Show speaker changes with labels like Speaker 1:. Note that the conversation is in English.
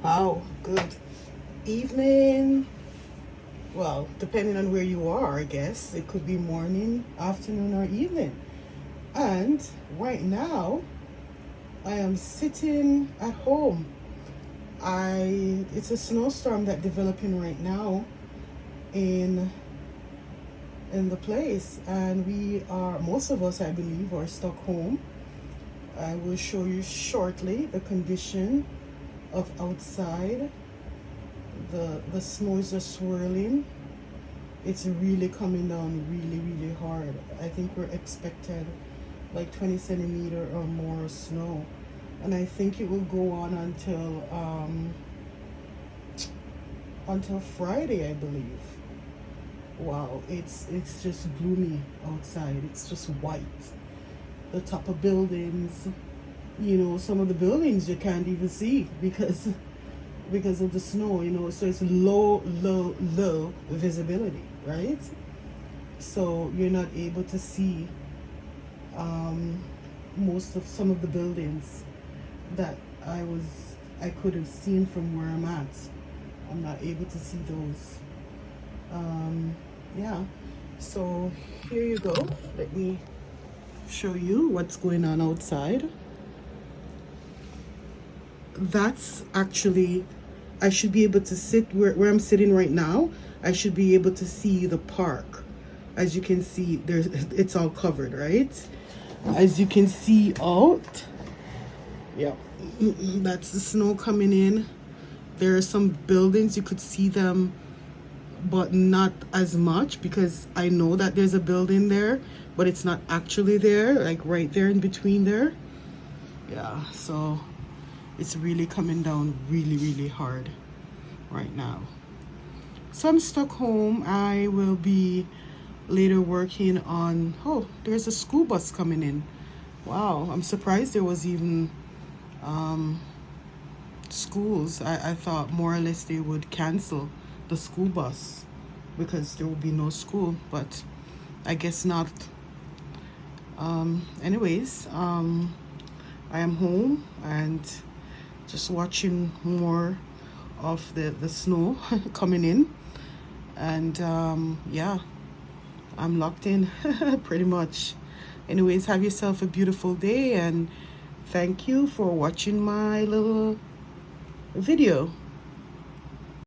Speaker 1: Wow, good evening. Well, depending on where you are, I guess it could be morning, afternoon, or evening. And right now, I am sitting at home. It's a snowstorm that developing right now in the place, and most of us, I believe, are stuck home. I will show you shortly the condition of outside. The snow is just swirling. It's really coming down really hard. I think we're expected like 20 centimeter or more snow, and I think it will go on until Friday, I believe. Wow, it's just gloomy outside. It's just white. The top of buildings, some of the buildings you can't even see because of the snow, so it's low visibility, right? So you're not able to see some of the buildings that I could have seen from where I'm at. I'm not able to see those. Yeah, so here you go. Let me show you what's going on outside. That's actually, I should be able to sit where I'm sitting right now. I should be able to see the park. As you can see, it's all covered, right? As you can see out, yeah, that's the snow coming in. There are some buildings, you could see them, but not as much, because I know that there's a building there, but it's not actually there, like right there in between there. Yeah, so it's really coming down really hard right now. So I'm stuck home. I will be later working on, oh, there's a school bus coming in. Wow, I'm surprised there was even schools. I thought more or less they would cancel the school bus because there will be no school, but I guess not. Anyways, I am home and just watching more of the snow coming in, and yeah, I'm locked in pretty much. Anyways, have yourself a beautiful day, and thank you for watching my little video.